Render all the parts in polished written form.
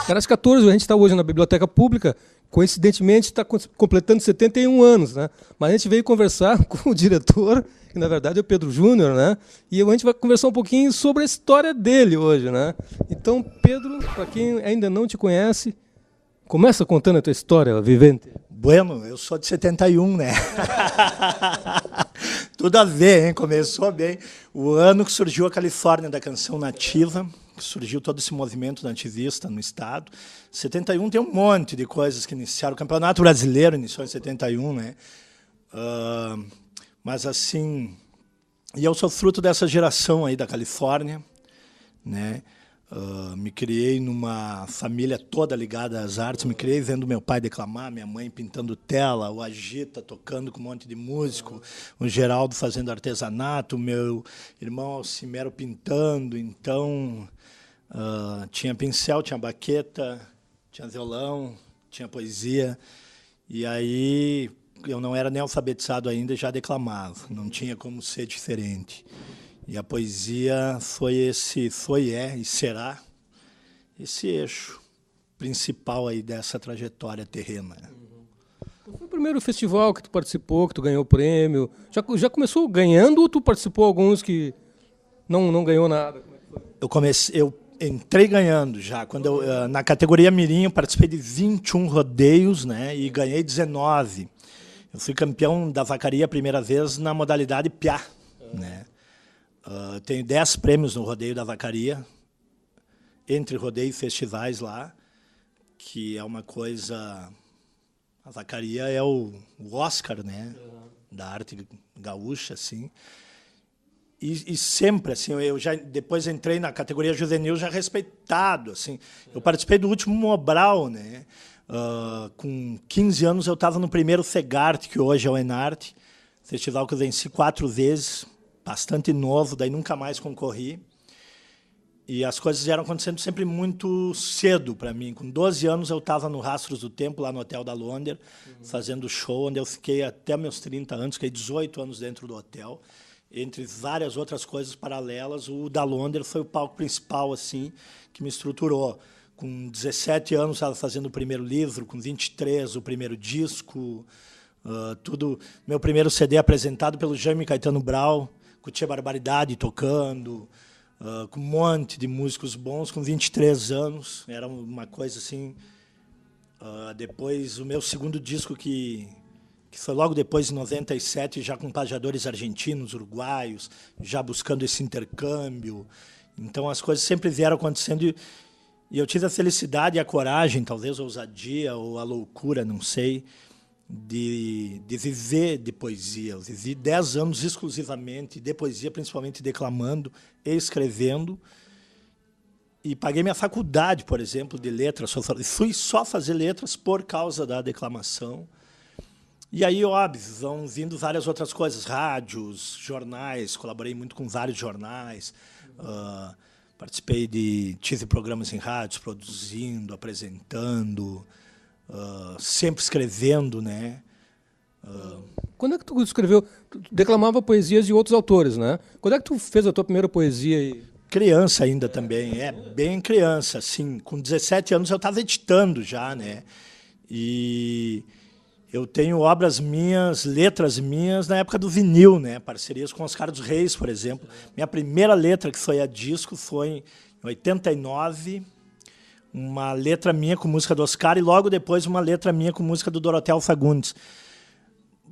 Caras 14, a gente está hoje na Biblioteca Pública, coincidentemente está completando 71 anos, né? Mas a gente veio conversar com o diretor, que na verdade é o Pedro Júnior, né? E a gente vai conversar um pouquinho sobre a história dele hoje, né? Então, Pedro, para quem ainda não te conhece, começa contando a tua história, vivente. Bueno, eu sou de 71, né? Tudo a ver, hein? Começou bem. O ano que surgiu a Califórnia da Canção Nativa, que surgiu todo esse movimento nativista no estado. 71 tem um monte de coisas que iniciaram. O Campeonato Brasileiro iniciou em 71, né? Mas assim, e eu sou fruto dessa geração aí da Califórnia, né? Me criei numa família toda ligada às artes, me criei vendo meu pai declamar, minha mãe pintando tela, o Agita tocando com um monte de músico, o Geraldo fazendo artesanato, meu irmão Alcimero pintando, então tinha pincel, tinha baqueta, tinha violão, tinha poesia, e aí eu não era nem alfabetizado ainda e já declamava, não tinha como ser diferente. E a poesia foi e será esse eixo principal aí dessa trajetória terrena. Qual foi o primeiro festival que tu participou, que tu ganhou prêmio? Já começou ganhando ou tu participou alguns que não ganhou nada? Eu entrei ganhando já. Quando na categoria Mirim eu participei de 21 rodeios, né, e ganhei 19. Eu fui campeão da vacaria a primeira vez na modalidade Piá, né? Tenho 10 prêmios no rodeio da vacaria, entre rodeio e festivais lá, que é uma coisa... A vacaria é o Oscar, né, da arte gaúcha, assim. E sempre, assim, eu já depois entrei na categoria juvenil já respeitado, assim. Eu participei do último Mobral, né. Com 15 anos eu estava no primeiro Fegarte, que hoje é o Enarte, festival que eu venci 4 vezes, bastante novo, daí nunca mais concorri. E as coisas vieram acontecendo sempre muito cedo para mim. Com 12 anos eu estava no Rastros do Tempo, lá no Hotel da Londres, fazendo show, onde eu fiquei até meus 30 anos, fiquei 18 anos dentro do hotel. Entre várias outras coisas paralelas, o da Londres foi o palco principal, assim, que me estruturou. Com 17 anos estava fazendo o primeiro livro, com 23 o primeiro disco, tudo. Meu primeiro CD apresentado pelo Jaime Caetano Brau, com Tia Barbaridade tocando, com um monte de músicos bons, com 23 anos. Era uma coisa assim... depois, o meu segundo disco, que foi logo depois, em 97, já com pajadores argentinos, uruguaios, já buscando esse intercâmbio. Então, as coisas sempre vieram acontecendo e eu tive a felicidade e a coragem, talvez a ousadia ou a loucura, não sei, de viver de poesia. Eu vivi 10 anos exclusivamente de poesia, principalmente declamando e escrevendo. E paguei minha faculdade, por exemplo, de letras. Fui só fazer letras por causa da declamação. E aí, óbvio, vão vindo várias outras coisas, rádios, jornais, colaborei muito com vários jornais, tive programas em rádios, produzindo, apresentando, sempre escrevendo, né? Quando é que tu escreveu? Tu declamava poesias de outros autores, né? Quando é que tu fez a tua primeira poesia? Criança ainda também, bem criança, assim. Com 17 anos eu estava editando já, né? E eu tenho obras minhas, letras minhas, na época do vinil, né? Parcerias com Oscar dos Reis, por exemplo. Minha primeira letra que foi a disco foi em 89, uma letra minha com música do Oscar e logo depois uma letra minha com música do Dorotheu Fagundes.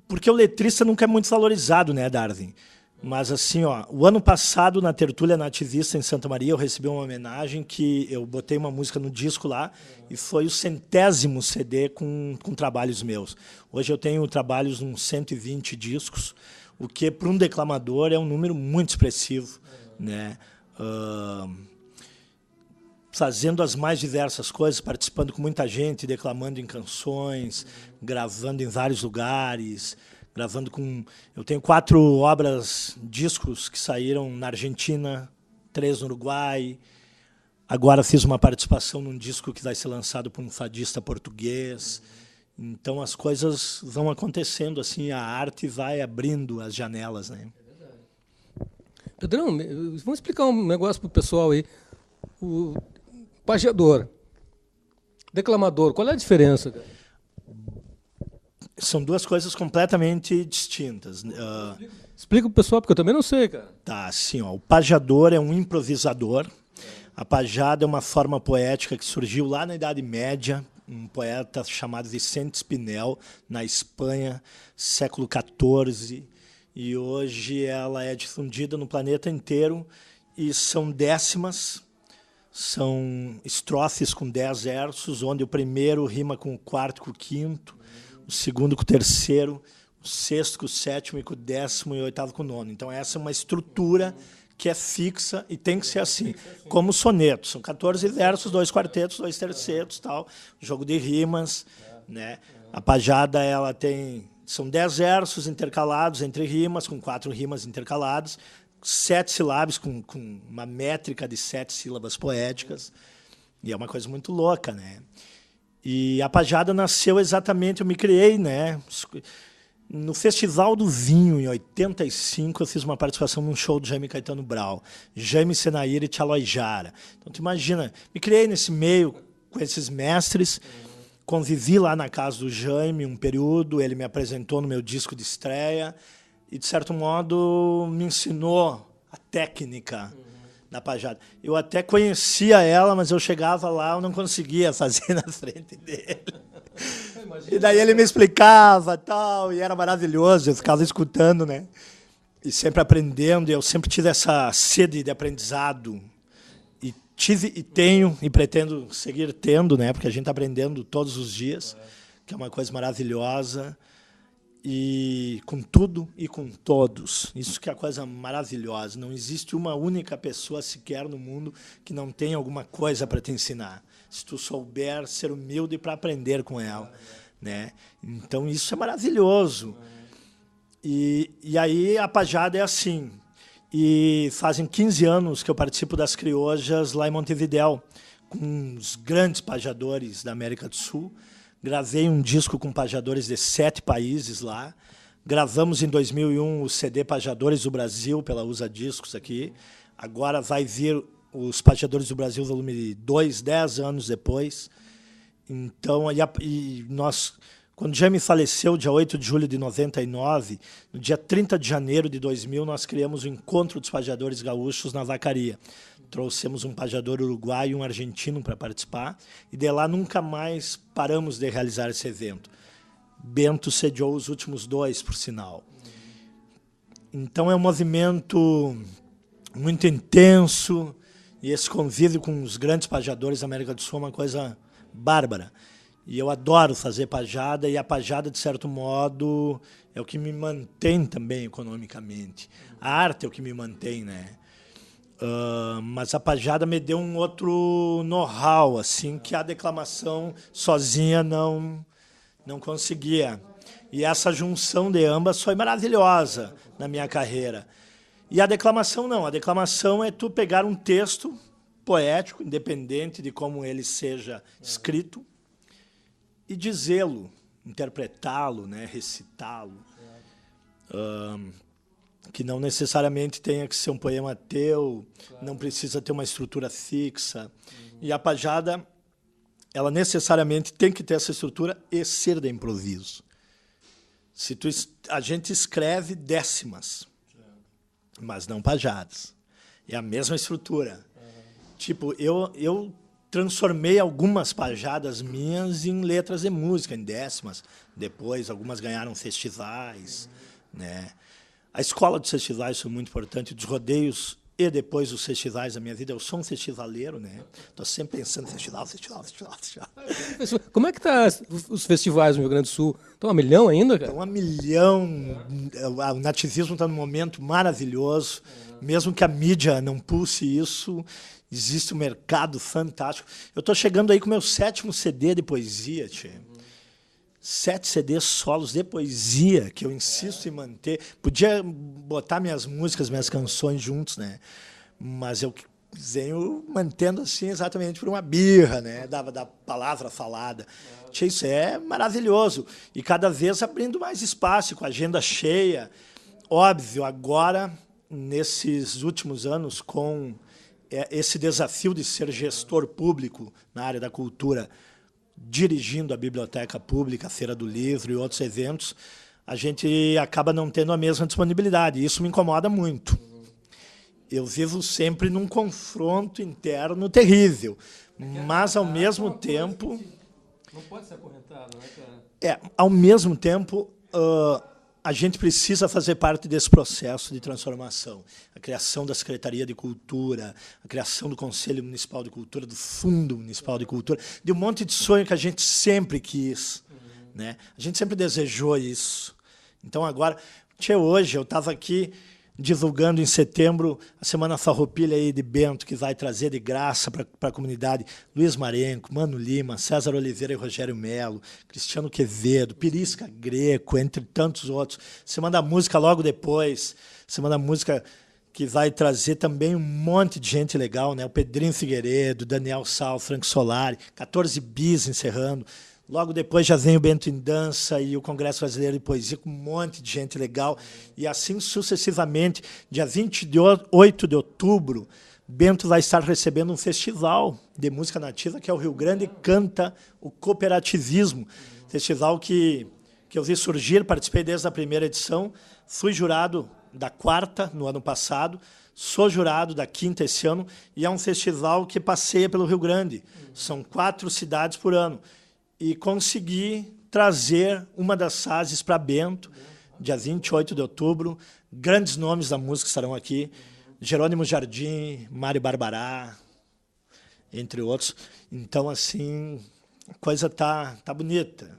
Porque o letrista nunca é muito valorizado, né, Darwin? Mas assim, o ano passado, na Tertúlia Nativista em Santa Maria, eu recebi uma homenagem que eu botei uma música no disco lá e foi o 100º CD com trabalhos meus. Hoje eu tenho trabalhos em 120 discos, o que para um declamador é um número muito expressivo, né? Fazendo as mais diversas coisas, participando com muita gente, declamando em canções, gravando em vários lugares, gravando com... Eu tenho 4 obras, discos que saíram na Argentina, 3 no Uruguai. Agora fiz uma participação num disco que vai ser lançado por um fadista português. Então as coisas vão acontecendo assim, a arte vai abrindo as janelas, né? Pedrão, vamos explicar um negócio para o pessoal aí. O pageador, declamador, qual é a diferença, cara? São duas coisas completamente distintas. Explica para o pessoal, porque eu também não sei, cara. Tá, assim, ó, o pageador é um improvisador. A pajada é uma forma poética que surgiu lá na Idade Média, um poeta chamado Vicente Spinel, na Espanha, século XIV, e hoje ela é difundida no planeta inteiro, e são décimas, são estrofes com 10 versos, onde o primeiro rima com o quarto e com o quinto, o segundo com o terceiro, o sexto com o sétimo e com o décimo e o oitavo com o nono. Então essa é uma estrutura que é fixa e tem que ser assim, como o soneto. São 14 versos, 2 quartetos, 2 tercetos, tal, jogo de rimas, né? A pajada ela são 10 versos intercalados entre rimas, com 4 rimas intercaladas, 7 sílabas com uma métrica de 7 sílabas poéticas, e é uma coisa muito louca, né? E a pajada nasceu exatamente, eu me criei, né? No Festival do Vinho, em 85, eu fiz uma participação num show do Jaime Caetano Brau, Jaime Senaíra e Tchaloi Jara. Então, tu imagina, me criei nesse meio com esses mestres, convivi lá na casa do Jaime um período, ele me apresentou no meu disco de estreia e, de certo modo, me ensinou a técnica da pajada. Eu até conhecia ela, mas eu chegava lá, eu não conseguia fazer na frente dele. E daí ele me explicava, tal, e era maravilhoso, eu ficava escutando, né? E sempre aprendendo, e eu sempre tive essa sede de aprendizado. E tive, e tenho, e pretendo seguir tendo, né? Porque a gente está aprendendo todos os dias, que é uma coisa maravilhosa. E com tudo e com todos. Isso que é a coisa maravilhosa. Não existe uma única pessoa sequer no mundo que não tenha alguma coisa para te ensinar. Se tu souber ser humilde para aprender com ela, né? Então isso é maravilhoso. E aí a pajada é assim. E fazem 15 anos que eu participo das criojas lá em Montevidéu, com os grandes pajadores da América do Sul. Gravei um disco com pajadores de 7 países lá. Gravamos em 2001 o CD Pajadores do Brasil pela USA Discos aqui. Agora vai vir os Pajadores do Brasil volume 2, 10 anos depois. Então, quando Jaime faleceu, dia 8 de julho de 99, no dia 30 de janeiro de 2000, nós criamos o Encontro dos Pajadores Gaúchos na Vacaria. Trouxemos um pajador uruguaio e um argentino para participar, e de lá nunca mais paramos de realizar esse evento. Bento sediou os últimos 2, por sinal. Então é um movimento muito intenso, e esse convívio com os grandes pajadores da América do Sul é uma coisa bárbara. E eu adoro fazer pajada, e a pajada, de certo modo, é o que me mantém também economicamente. A arte é o que me mantém, né? Mas a pajada me deu um outro know-how, assim, que a declamação sozinha não conseguia. E essa junção de ambas foi maravilhosa na minha carreira. E a declamação não. A declamação é tu pegar um texto poético, independente de como ele seja escrito, e dizê-lo, interpretá-lo, né, recitá-lo. Que não necessariamente tenha que ser um poema teu, não precisa ter uma estrutura fixa. E a pajada, ela necessariamente tem que ter essa estrutura e ser de improviso. A gente escreve décimas, mas não pajadas. É a mesma estrutura. Tipo, eu transformei algumas pajadas minhas em letras de música, em décimas. Depois, algumas ganharam festivais, né? A escola dos festivais foi muito importante, dos rodeios e depois os festivais da minha vida. Eu sou um festivaleiro, né? Estou sempre pensando festival. Como é que tá os festivais no Rio Grande do Sul? Estão a milhão ainda, cara? Estão a milhão. O nativismo está num momento maravilhoso. Mesmo que a mídia não pulse isso, existe um mercado fantástico. Eu estou chegando aí com o meu 7º CD de poesia, tchê. 7 CDs solos de poesia, que eu insisto em manter. Podia botar minhas músicas, minhas canções juntos, né? Mas eu venho mantendo assim exatamente por uma birra, né? Da palavra falada. Tchê, isso é maravilhoso. E cada vez abrindo mais espaço, com a agenda cheia. Óbvio, agora, nesses últimos anos, com esse desafio de ser gestor público na área da cultura, dirigindo a Biblioteca Pública, a Feira do Livro e outros eventos, a gente acaba não tendo a mesma disponibilidade. E isso me incomoda muito. Eu vivo sempre num confronto interno terrível, mas, ao mesmo tempo... Não pode ser acorrentado, né, cara? Ao mesmo tempo, a gente precisa fazer parte desse processo de transformação. A criação da Secretaria de Cultura, a criação do Conselho Municipal de Cultura, do Fundo Municipal de Cultura, de um monte de sonho que a gente sempre quis. Né? A gente sempre desejou isso. Então, agora, hoje eu estava aqui divulgando em setembro a Semana Farroupilha aí de Bento, que vai trazer de graça para a comunidade Luiz Marenco, Mano Lima, César Oliveira e Rogério Melo, Cristiano Quevedo, Pirisca Greco, entre tantos outros. Semana da Música logo depois, Semana da Música que vai trazer também um monte de gente legal, né? O Pedrinho Figueiredo, Daniel Sal, Franco Solari, 14 bis encerrando. Logo depois já vem o Bento em Dança e o Congresso Brasileiro de Poesia, com um monte de gente legal. E assim sucessivamente, dia 28 de outubro, Bento vai estar recebendo um festival de música nativa, que é o Rio Grande Canta o Cooperativismo. Festival que eu vi surgir, participei desde a primeira edição, fui jurado da 4ª no ano passado, sou jurado da 5ª esse ano, e é um festival que passeia pelo Rio Grande. São 4 cidades por ano. E consegui trazer uma das fases para Bento, dia 28 de outubro. Grandes nomes da música estarão aqui. Jerônimo Jardim, Mário Barbará, entre outros. Então, assim, a coisa tá bonita.